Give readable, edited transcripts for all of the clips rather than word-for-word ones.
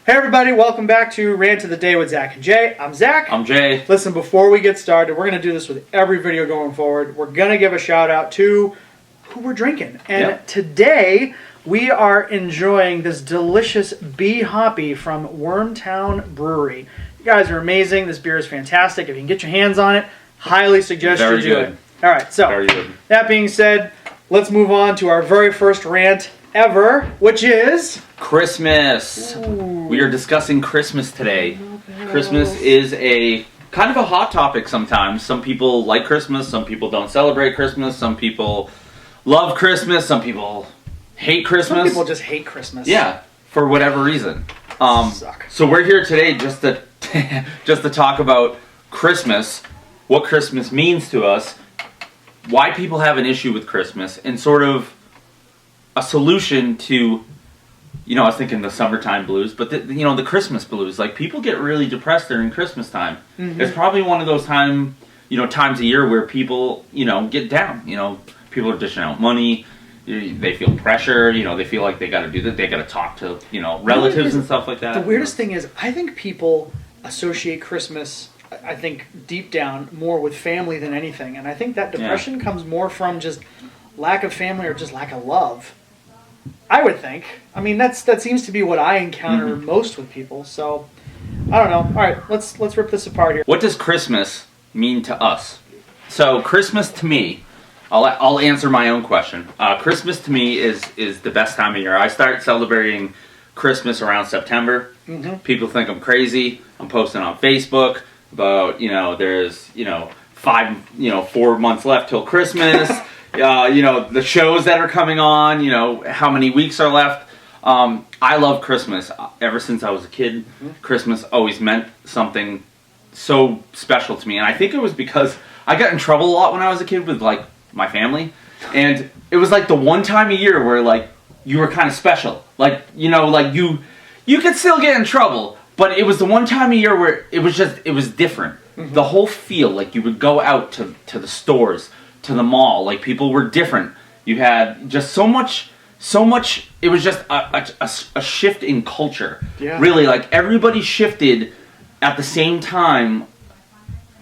Hey everybody, welcome back to Rant of the Day with Zach and Jay. I'm Zach. I'm Jay. Listen, before we get started, we're going to do this with every video going forward. We're going to give a shout out to who we're drinking. And Today, we are enjoying this delicious Bee Hoppy from Wormtown Brewery. You guys are amazing. This beer is fantastic. If you can get your hands on it, highly suggest you do it. All right, so that being said, let's move on to our very first rant ever, which is Christmas. Ooh. We are discussing Christmas today. Christmas is a kind of a hot topic sometimes. Some people like Christmas, some people don't celebrate Christmas, some people love Christmas, some people hate Christmas. Some people just hate Christmas. Yeah, for whatever reason. Suck. So we're here today just to just to talk about Christmas, what Christmas means to us, why people have an issue with Christmas, and sort of a solution to, I was thinking the summertime blues, but the Christmas blues. Like, people get really depressed during Christmas time. Mm-hmm. It's probably one of those times a year where people, get down. People are dishing out money. They feel pressure. They feel like they got to do that. They got to talk to, relatives and stuff like that. The weirdest thing is, I think people associate Christmas, I think deep down, more with family than anything. And I think that depression comes more from just lack of family or just lack of love. I would think. I mean, that seems to be what I encounter most with people. So, I don't know. All right, let's rip this apart here. What does Christmas mean to us? So, Christmas to me, I'll answer my own question. Christmas to me is the best time of year. I start celebrating Christmas around September. Mm-hmm. People think I'm crazy. I'm posting on Facebook about there's 4 months left till Christmas. The shows that are coming on, how many weeks are left. I love Christmas. Ever since I was a kid, Christmas always meant something so special to me. And I think it was because I got in trouble a lot when I was a kid with, my family. And it was, the one time a year where, you were kind of special. You could still get in trouble, but it was the one time a year where it was different. Mm-hmm. The whole feel, you would go out to the stores, to the mall, people were different. You had just so much, it was just a shift in culture. Yeah. Really, everybody shifted at the same time,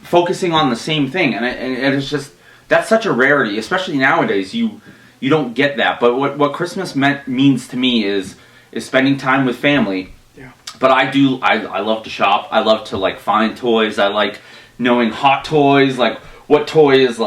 focusing on the same thing. And it's just, that's such a rarity, especially nowadays. You don't get that. But what Christmas means to me is spending time with family. Yeah. But I love to shop. I love to find toys. I like knowing hot toys, what toy is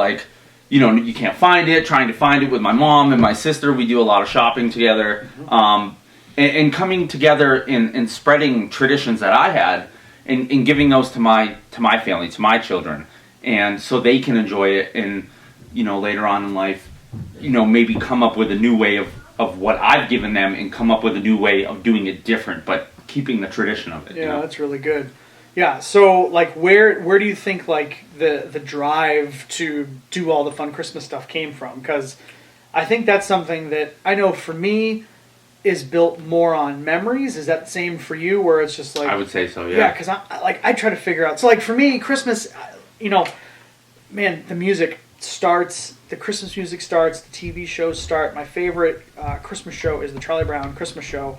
you can't find it, trying to find it with my mom and my sister. We do a lot of shopping together. Mm-hmm. And coming together and spreading traditions that I had and giving those to my family, to my children. And so they can enjoy it and, later on in life, maybe come up with a new way of what I've given them and come up with a new way of doing it different, but keeping the tradition of it. Yeah, that's really good. Yeah, so where do you think the drive to do all the fun Christmas stuff came from? Because I think that's something that I know for me is built more on memories. Is that the same for you? Where it's just I would say so. Yeah. Yeah, because I try to figure out. So for me, Christmas, man, the music starts. The Christmas music starts. The TV shows start. My favorite Christmas show is the Charlie Brown Christmas Show.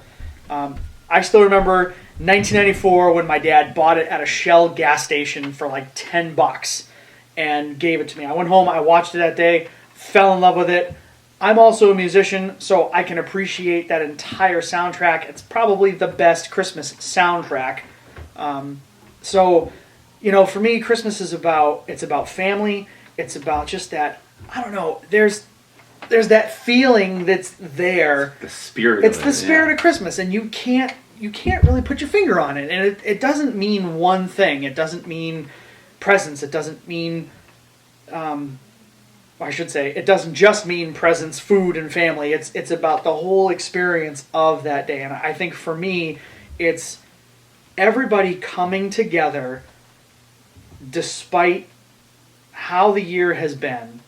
I still remember 1994 when my dad bought it at a Shell gas station for $10 and gave it to me. I went home, I watched it that day, fell in love with it. I'm also a musician, so I can appreciate that entire soundtrack. It's probably the best Christmas soundtrack. So, for me, Christmas is about family. It's about just that, I don't know, there's that feeling that's there. The spirit. It's the spirit of Christmas, and you can't really put your finger on it. And it doesn't mean one thing. It doesn't mean presents. It doesn't mean, I should say, it doesn't just mean presents, food, and family. It's about the whole experience of that day. And I think for me, it's everybody coming together, despite how the year has been.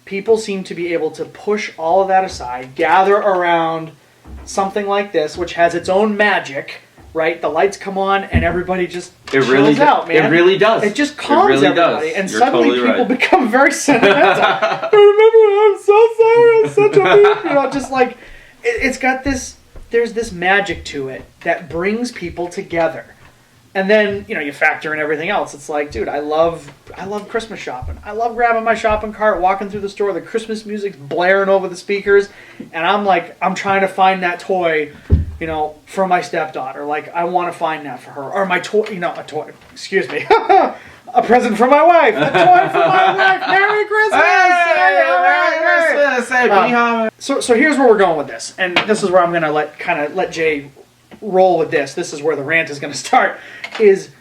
People seem to be able to push all of that aside, gather around something like this, which has its own magic, right? The lights come on and everybody just chills out, man. It really does. It just calms everybody. Does. And You're suddenly totally people right. become very sentimental. I remember when I'm so sorry, I'm such a beep. Just it's got this there's this magic to it that brings people together. And then, you factor in everything else. It's like, dude, I love Christmas shopping. I love grabbing my shopping cart, walking through the store, the Christmas music's blaring over the speakers, and I'm trying to find that toy, for my stepdaughter. Like, I want to find that for her. Or my toy, a toy, excuse me. A present for my wife. A toy for my wife. Merry Christmas! Merry Christmas! Hey, So here's where we're going with this. And this is where I'm going to let Jay roll with this. This is where the rant is going to start. Is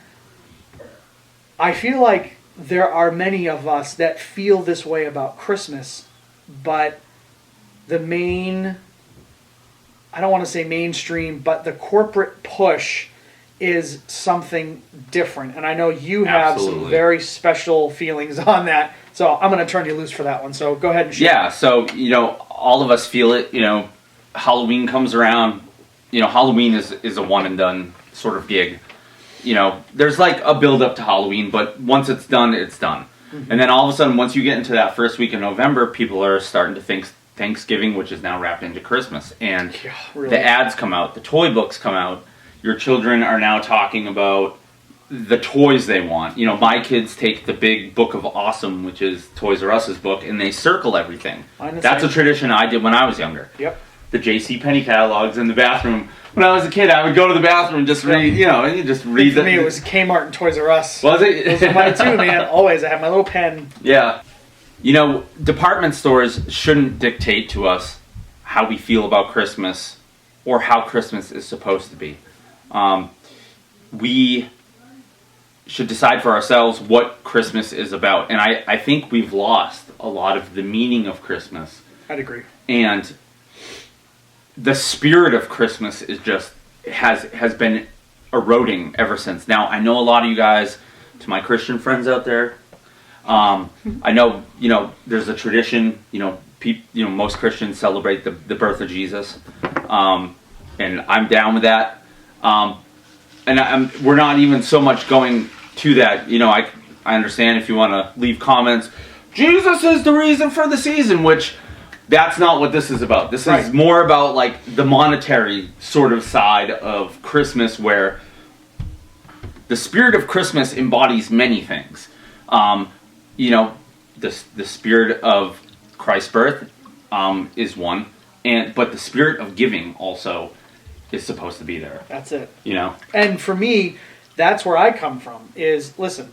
I feel like there are many of us that feel this way about Christmas, but the main, I don't want to say mainstream, but the corporate push is something different. And I know you have some very special feelings on that. So I'm going to turn you loose for that one. So go ahead and share. Yeah, so, all of us feel it. Halloween comes around. Halloween is a one and done sort of gig. There's like a build up to Halloween, but once it's done, it's done. Mm-hmm. And then all of a sudden, once you get into that first week in November, people are starting to think Thanksgiving, which is now wrapped into Christmas. And the ads come out, the toy books come out. Your children are now talking about the toys they want. My kids take the big Book of Awesome, which is Toys R Us's book, and they circle everything. That's a tradition I did when I was younger. Yep. The J.C. Penney catalogs in the bathroom. When I was a kid, I would go to the bathroom and just read, and you just read. For me, it was Kmart and Toys R Us. Was it? Those were mine too, man. Always. I had my little pen. Yeah. Department stores shouldn't dictate to us how we feel about Christmas or how Christmas is supposed to be. We should decide for ourselves what Christmas is about. And I think we've lost a lot of the meaning of Christmas. I'd agree. And the spirit of Christmas is just has been eroding ever since. Now, I know a lot of you guys, to my Christian friends out there, I know there's a tradition. Most Christians celebrate the birth of Jesus, and I'm down with that. We're not even so much going to that. I understand if you want to leave comments. Jesus is the reason for the season, which. That's not what this is about. This is more about like the monetary sort of side of Christmas, where the spirit of Christmas embodies many things. The spirit of Christ's birth is one, but the spirit of giving also is supposed to be there. That's it. And for me, that's where I come from. Is listen.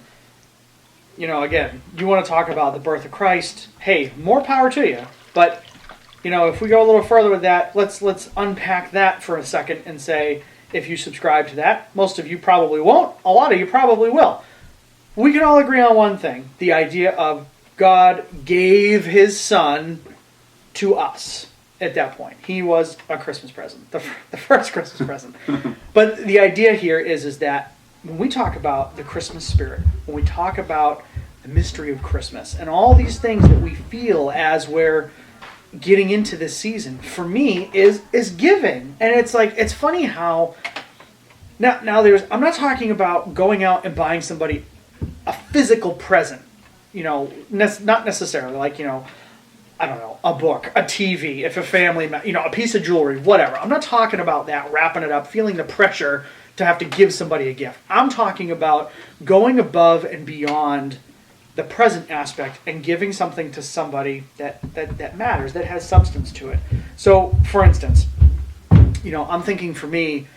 Again, you want to talk about the birth of Christ. Hey, more power to you. But, if we go a little further with that, let's unpack that for a second and say, if you subscribe to that, most of you probably won't. A lot of you probably will. We can all agree on one thing. The idea of God gave his son to us at that point. He was a Christmas present, the first Christmas present. But the idea here is that when we talk about the Christmas spirit, when we talk about the mystery of Christmas, and all these things that we feel as we're getting into this season, for me, is giving. And it's like, it's funny how, now I'm not talking about going out and buying somebody a physical present, not necessarily, like, I don't know, a book, a TV, if a family, a piece of jewelry, whatever. I'm not talking about that, wrapping it up, feeling the pressure to have to give somebody a gift. I'm talking about going above and beyond the present aspect and giving something to somebody that matters, that has substance to it. So, for instance, I'm thinking for me,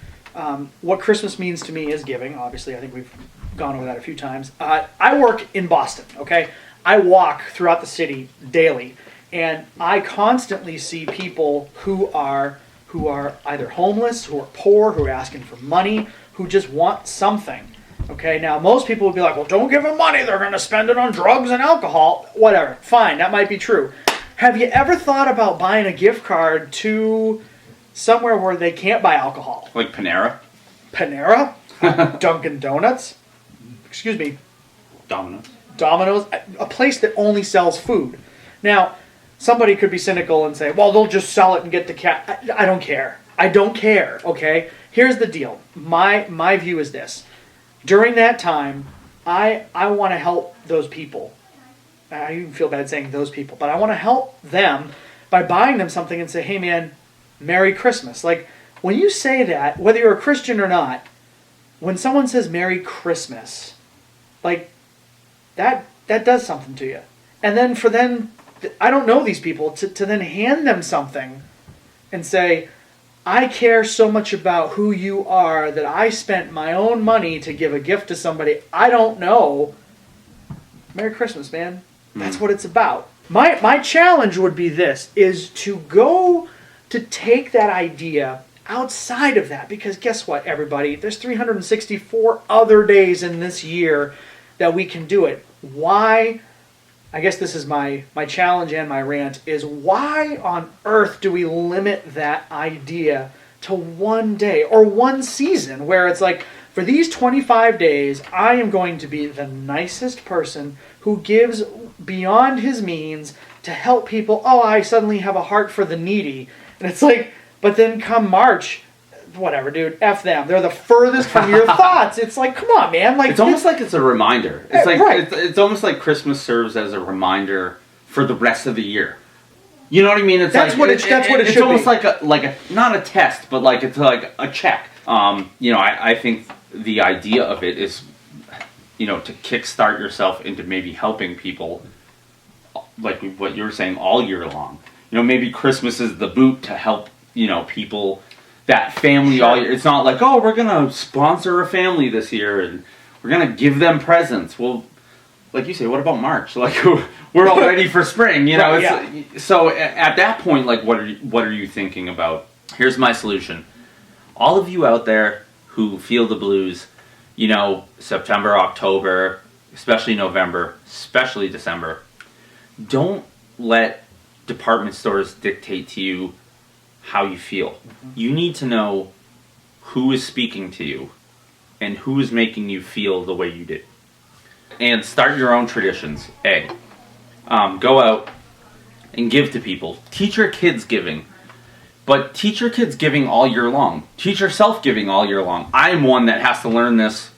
what Christmas means to me is giving. Obviously, I think we've gone over that a few times. I work in Boston, okay? I walk throughout the city daily, and I constantly see people who are either homeless, who are poor, who are asking for money, who just want something. Okay, now most people would be like, well, don't give them money. They're going to spend it on drugs and alcohol. Whatever. Fine, that might be true. Have you ever thought about buying a gift card to somewhere where they can't buy alcohol? Like Panera? Panera? Dunkin' Donuts? Excuse me. Domino's? A place that only sells food. Now, somebody could be cynical and say, well, they'll just sell it and get the cat. I don't care. I don't care, okay? Here's the deal. My view is this. During that time, I want to help those people. I even feel bad saying those people, but I want to help them by buying them something and say, hey man, Merry Christmas. Like, when you say that, whether you're a Christian or not, when someone says Merry Christmas, like, that does something to you. And then for them, I don't know these people, to then hand them something and say, I care so much about who you are that I spent my own money to give a gift to somebody I don't know. Merry Christmas, man. That's what it's about. My challenge would be this, is to go to take that idea outside of that. Because guess what, everybody? There's 364 other days in this year that we can do it. Why? I guess this is my challenge and my rant, is why on earth do we limit that idea to one day or one season where it's like, for these 25 days, I am going to be the nicest person who gives beyond his means to help people. Oh, I suddenly have a heart for the needy. And it's like, but then come March, whatever, dude, F them. They're the furthest from your thoughts. It's like, come on, man. Like, it's almost like it's a reminder. It's like right. it's almost like Christmas serves as a reminder for the rest of the year. You know what I mean? It's that's like what it should be. It's almost like a not a test, but like it's like a check. I think the idea of it is, to kickstart yourself into maybe helping people, like what you were saying, all year long. Maybe Christmas is the boot to help, people, that family all year. It's not like, oh, we're going to sponsor a family this year and we're going to give them presents. Well, like you say, what about March? Like, we're all ready for spring, Right, yeah. So at that point, like, what are you thinking about? Here's my solution. All of you out there who feel the blues, September, October, especially November, especially December, don't let department stores dictate to you how you feel. Mm-hmm. You need to know who is speaking to you and who is making you feel the way you did. And start your own traditions. Go out and give to people. Teach your kids giving. But teach your kids giving all year long. Teach yourself giving all year long. I'm one that has to learn this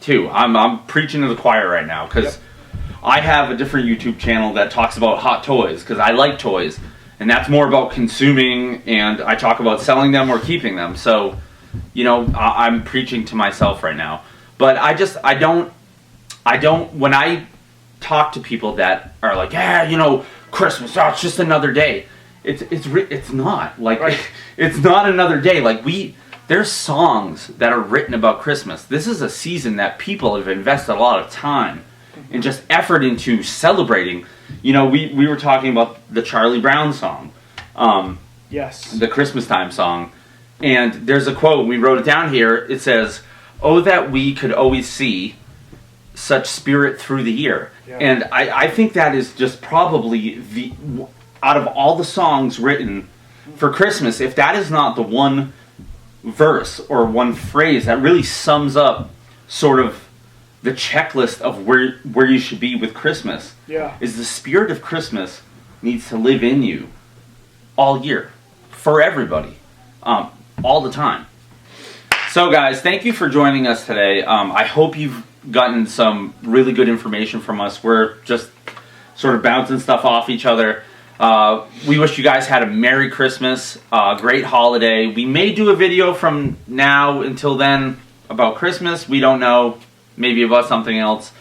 too. I'm preaching to the choir right now because I have a different YouTube channel that talks about hot toys because I like toys. And that's more about consuming, and I talk about selling them or keeping them. So, I'm preaching to myself right now. But I don't, when I talk to people that are like, Christmas, it's just another day. It's not. Like, right. It's not another day. Like, there's songs that are written about Christmas. This is a season that people have invested a lot of time and just effort into celebrating. We were talking about the Charlie Brown song. Yes. The Christmas time song. And there's a quote, we wrote it down here. It says, "Oh, that we could always see such spirit through the year." Yeah. And I think that is just probably out of all the songs written for Christmas, if that is not the one verse or one phrase that really sums up sort of the checklist of where you should be with Christmas, is the spirit of Christmas needs to live in you all year, for everybody, all the time. So guys, thank you for joining us today. I hope you've gotten some really good information from us. We're just sort of bouncing stuff off each other. We wish you guys had a Merry Christmas, great holiday. We may do a video from now until then about Christmas. We don't know. Maybe about something else.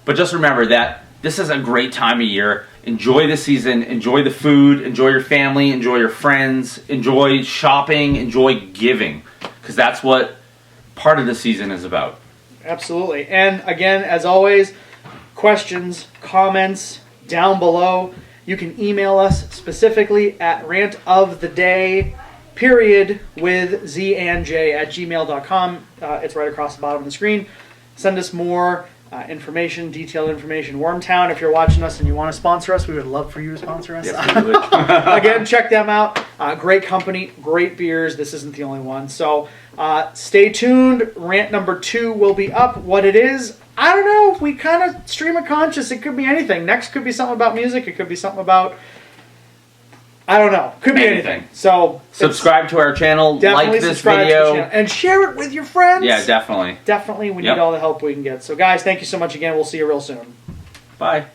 But just remember that this is a great time of year. Enjoy the season. Enjoy the food. Enjoy your family. Enjoy your friends. Enjoy shopping. Enjoy giving. Because that's what part of the season is about. Absolutely. And again, as always, questions, comments down below. You can email us specifically at rantoftheday, with Z and J at gmail.com. It's right across the bottom of the screen. Send us more information, detailed information. Wormtown, if you're watching us and you want to sponsor us, we would love for you to sponsor us. Yes, we would. Again, check them out. Great company, great beers. This isn't the only one. So stay tuned. Rant number 2 will be up. What it is, I don't know. We kind of stream of conscious. It could be anything. Next could be something about music. It could be something about, I don't know. Could be anything. So subscribe to our channel, like this video, and share it with your friends. Yeah, definitely. Definitely. We need all the help we can get. So guys, thank you so much again. We'll see you real soon. Bye.